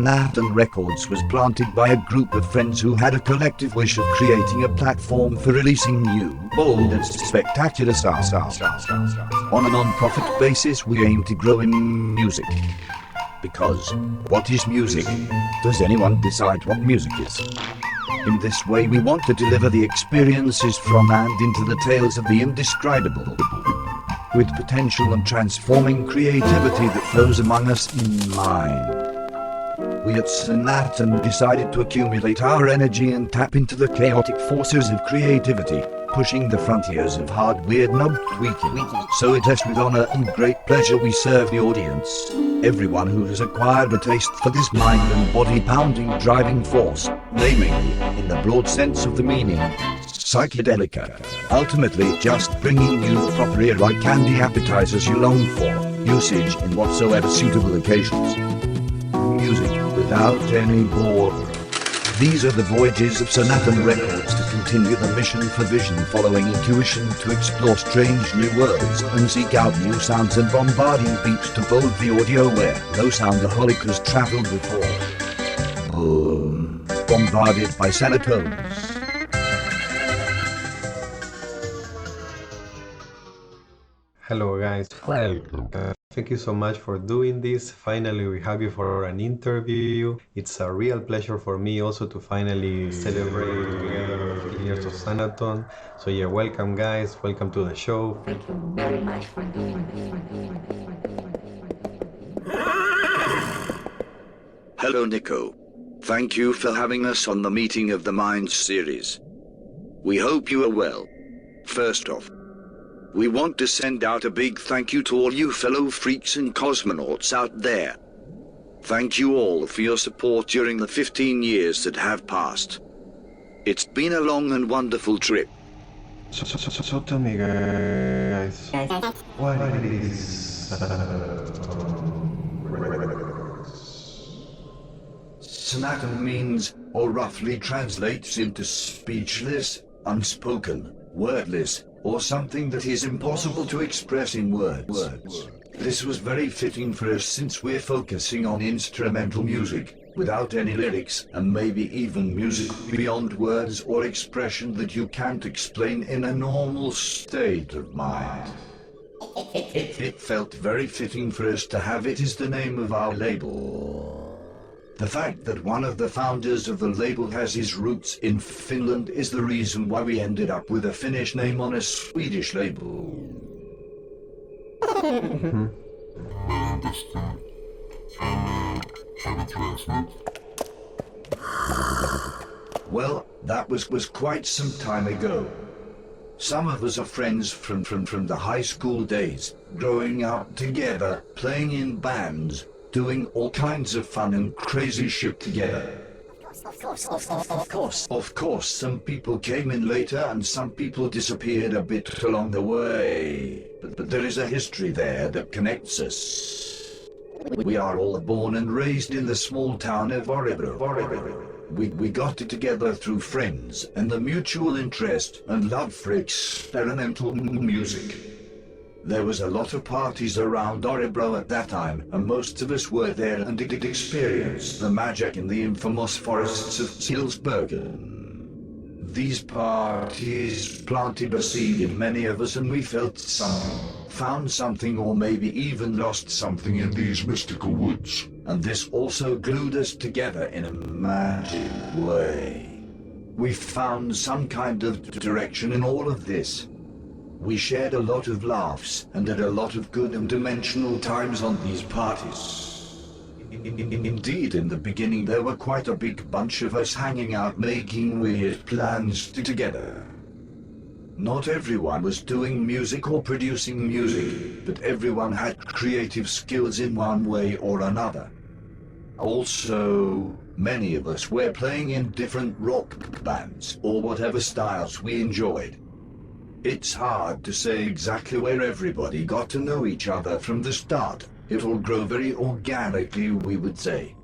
Sanaton Records was planted by a group of friends who had a collective wish of creating a platform for releasing new, bold and spectacular sounds. On a non-profit basis, we aim to grow in music. Because, what is music? Does anyone decide what music is? In this way we want to deliver the experiences from and into the tales of the indescribable, with potential and transforming creativity that flows among us in mind. We at Sanatan decided to accumulate our energy and tap into the chaotic forces of creativity, pushing the frontiers of hard, weird knob tweaking. So it is with honor and great pleasure we serve the audience, everyone who has acquired a taste for this mind and body pounding driving force, namely, in the broad sense of the meaning, psychedelic. Ultimately just bringing you the proper ear-like candy appetizers you long for, usage in whatsoever suitable occasions. Music without any bore. These are the voyages of Sanaton Records to continue the mission for vision, following intuition to explore strange new worlds and seek out new sounds and bombarding beats to bold the audio where no soundaholic has traveled before. Bombarded by Sanatons. Hello guys, thank you so much for doing this. Finally we have you for an interview. It's a real pleasure for me also to finally celebrate together 15 years of Sanaton. So yeah, welcome guys, welcome to the show. Thank you very much for doing this. Hello Nico. Thank you for having us on the Meeting of the Minds series. We hope you are well. First off, we want to send out a big thank you to all you fellow freaks and cosmonauts out there. Thank you all for your support during the 15 years that have passed. It's been a long and wonderful trip. So tell me guys, what is Sanatan means, or roughly translates into speechless, unspoken, wordless, or something that is impossible to express in words. This was very fitting for us since we're focusing on instrumental music, without any lyrics, and maybe even music beyond words or expression that you can't explain in a normal state of mind. It felt very fitting for us to have it as the name of our label. The fact that one of the founders of the label has his roots in Finland is the reason why we ended up with a Finnish name on a Swedish label. Well, that was quite some time ago. Some of us are friends from the high school days, growing up together, playing in bands, doing all kinds of fun and crazy shit together. Of course, some people came in later and some people disappeared a bit along the way. But there is a history there that connects us. We are all born and raised in the small town of Örebro. We got it together through friends and the mutual interest and love for experimental music. There was a lot of parties around Örebro at that time, and most of us were there and did experience the magic in the infamous forests of Silsbergen. These parties planted a seed in many of us and we felt something, found something, or maybe even lost something in these mystical woods. And this also glued us together in a magic way. We found some kind of direction in all of this. We shared a lot of laughs and had a lot of good and dimensional times on these parties. Indeed, in the beginning there were quite a big bunch of us hanging out making weird plans together. Not everyone was doing music or producing music, but everyone had creative skills in one way or another. Also, many of us were playing in different rock bands or whatever styles we enjoyed. It's hard to say exactly where everybody got to know each other from the start. It all grew very organically, we would say.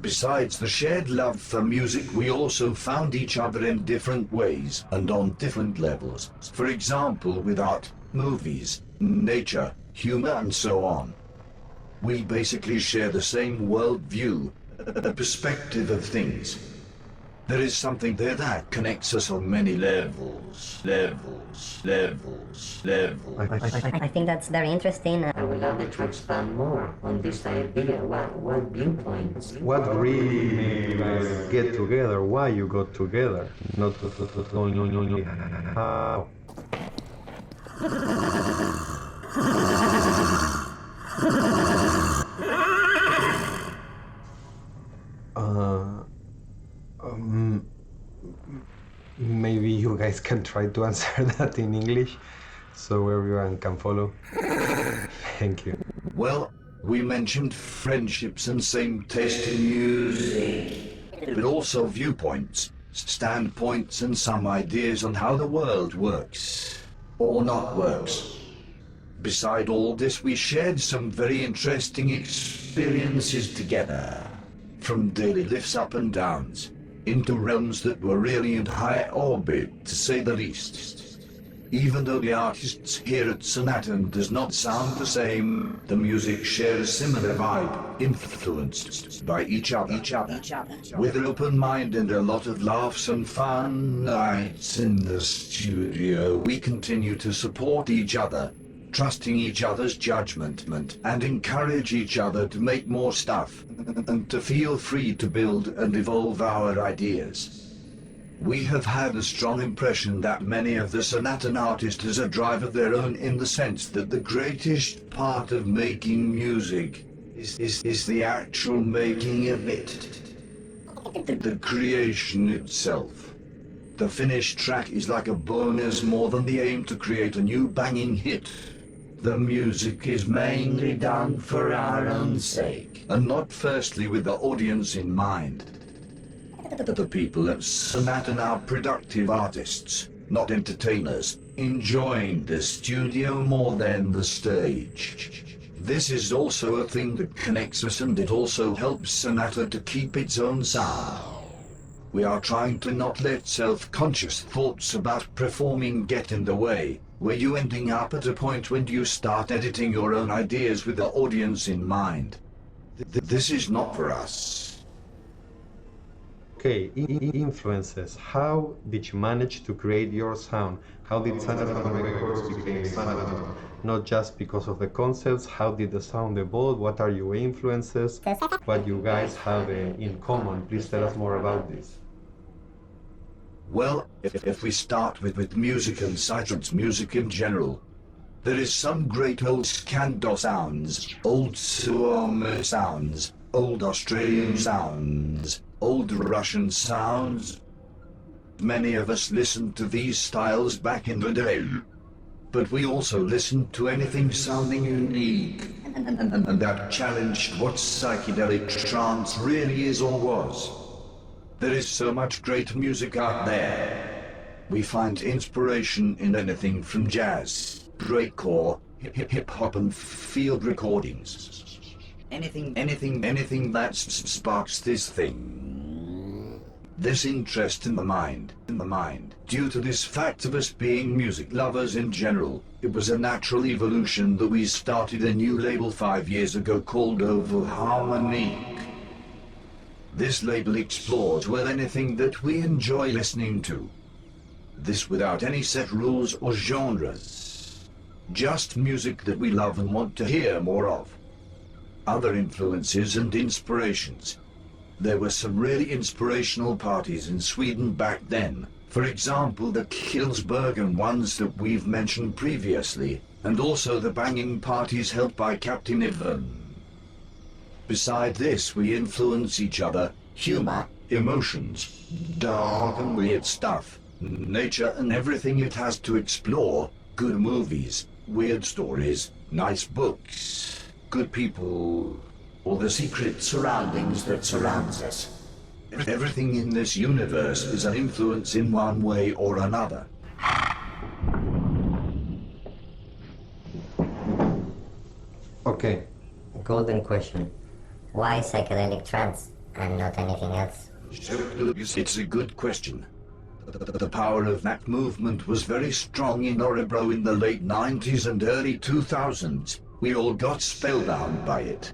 Besides the shared love for music, we also found each other in different ways and on different levels. For example, with art, movies, nature, humor, and so on. We basically share the same worldview, a perspective of things. There is something there that connects us on many levels. I think that's very interesting. I would love you to expand more on this idea. What viewpoints? What really made you guys get together? Why you got together? Not only how. Maybe you guys can try to answer that in English so everyone can follow. Thank you. Well, we mentioned friendships and same taste in music, but also viewpoints, standpoints, and some ideas on how the world works or not works. Beside all this, we shared some very interesting experiences together, from daily lifts up and downs into realms that were really in high orbit, to say the least. Even though the artists here at Sanatan does not sound the same, the music shares a similar vibe, influenced by each other. With an open mind and a lot of laughs and fun nights in the studio, we continue to support each other, trusting each other's judgment, and encourage each other to make more stuff, and to feel free to build and evolve our ideas. We have had a strong impression that many of the Sanatan artists has a drive of their own, in the sense that the greatest part of making music is the actual making of it. The creation itself. The finished track is like a bonus more than the aim to create a new banging hit. The music is mainly done for our own sake, and not firstly with the audience in mind. The people at Sanatan are productive artists, not entertainers, enjoying the studio more than the stage. This is also a thing that connects us, and it also helps Sanatan to keep its own sound. We are trying to not let self-conscious thoughts about performing get in the way, where you ending up at a point when you start editing your own ideas with the audience in mind. This is not for us. Okay, influences. How did you manage to create your sound? How did Sanaton Records become Sanaton? Not just because of the concepts, how did the sound evolve? What are your influences? What you guys have in common? Please tell us more about this. Well, if we start with music and psytrance music in general, there is some great old Scando sounds, old Suomi sounds, old Australian sounds, old Russian sounds. Many of us listened to these styles back in the day, but we also listened to anything sounding unique, and that challenged what psychedelic trance really is or was. There is so much great music out there. We find inspiration in anything from jazz, breakcore, hip-hop, and field recordings. Anything that sparks this thing. This interest in the mind. Due to this fact of us being music lovers in general, it was a natural evolution that we started a new label 5 years ago called Over Harmonique. This label explores well anything that we enjoy listening to. This without any set rules or genres. Just music that we love and want to hear more of. Other influences and inspirations. There were some really inspirational parties in Sweden back then. For example, the Killsbergen ones that we've mentioned previously, and also the banging parties held by Captain Ivan. Beside this, we influence each other, humor, emotions, dark and weird stuff, nature and everything it has to explore, good movies, weird stories, nice books, good people, all the secret surroundings that surrounds us. Everything in this universe is an influence in one way or another. Okay. Golden question. Why psychedelic trance and not anything else? It's a good question. The power of that movement was very strong in Örebro in the late 90s and early 2000s. We all got spellbound by it.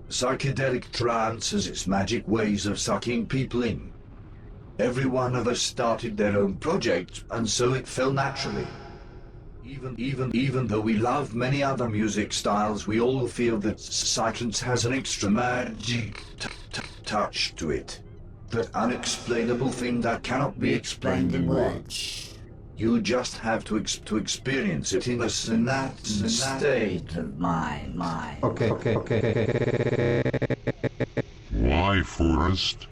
Psychedelic trance has its magic ways of sucking people in. Every one of us started their own project, and so it fell naturally. Even though we love many other music styles, we all feel that psytrance has an extra magic touch to it. That unexplainable thing that cannot be explained in words. You just have to experience it in a Sanatan state of mind. Okay. Why forest?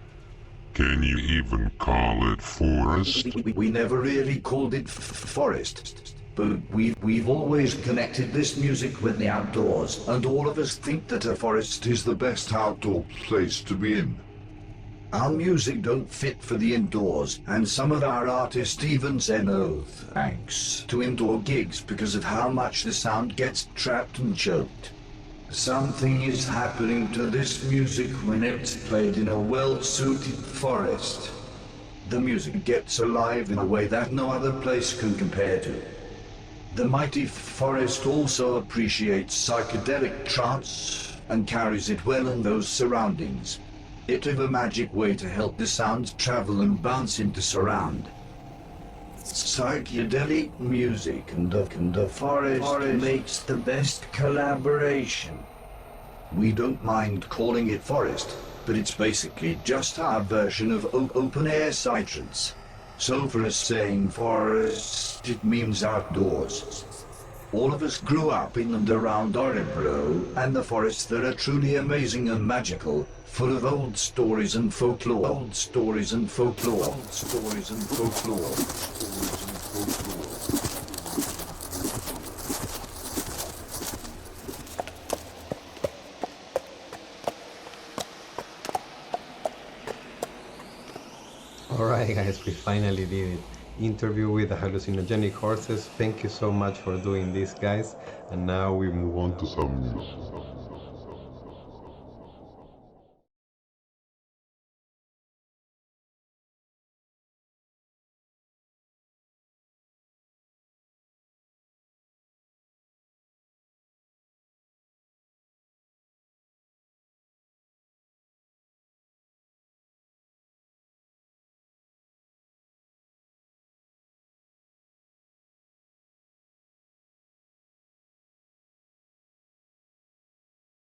Can you even call it forest? We never really called it forest, but we've always connected this music with the outdoors, and all of us think that a forest is the best outdoor place to be in. Our music don't fit for the indoors, and some of our artists even say no thanks to indoor gigs because of how much the sound gets trapped and choked. Something is happening to this music when it's played in a well-suited forest. The music gets alive in a way that no other place can compare to. The mighty forest also appreciates psychedelic trance and carries it well in those surroundings. It is a magic way to help the sounds travel and bounce into surround. Psychedelic music and the forest makes the best collaboration. We don't mind calling it forest, but it's basically just our version of open-air psytrance. So for us saying forest, it means outdoors. All of us grew up in and around Orebro and the forests that are truly amazing and magical, full of old stories and folklore. Alright guys, we finally did it. Interview with the Hallucinogenic Horses. Thank you so much for doing this, guys. And now we move on to some news.